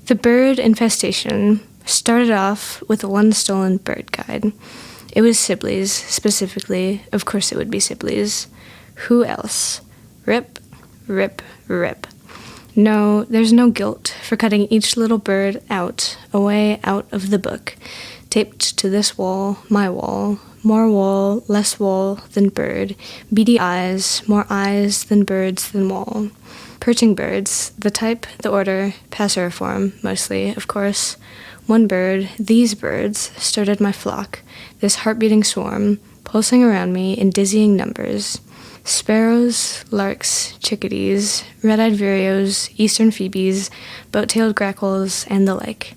The Bird Infestation started off with one stolen bird guide. It was Sibley's, specifically. Of course it would be Sibley's. Who else? Rip, rip, rip. No, there's no guilt for cutting each little bird out, away out of the book, taped to this wall, my wall, more wall, less wall than bird, beady eyes, more eyes than birds than wall. Perching birds, the type, the order, passeriform, mostly, of course. One bird, these birds, started my flock, this heart-beating swarm, pulsing around me in dizzying numbers. Sparrows, larks, chickadees, red-eyed vireos, eastern phoebes, boat-tailed grackles, and the like.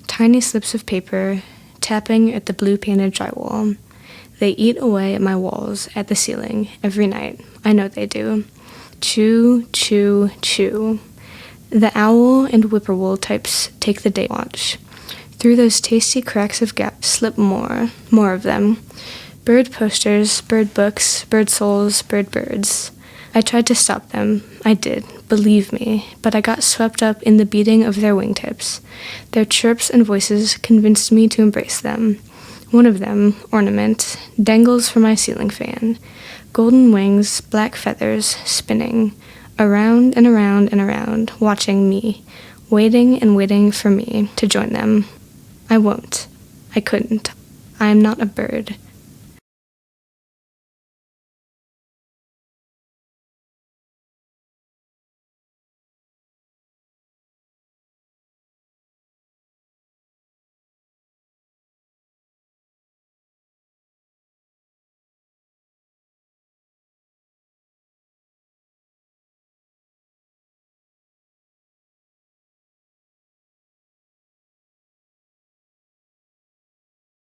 Tiny slips of paper, tapping at the blue-painted drywall. They eat away at my walls, at the ceiling, every night. I know they do. Chew, chew, chew. The owl and whippoorwill types take the day watch. Through those tasty cracks of gaps slip more of them. Bird posters, bird books, bird souls, bird birds. I tried to stop them. I did, believe me, but I got swept up in the beating of their wingtips. Their chirps and voices convinced me to embrace them. One of them, Ornament, dangles from my ceiling fan. Golden wings, black feathers, spinning, around and around and around, watching me, waiting and waiting for me to join them. I won't. I couldn't. I am not a bird.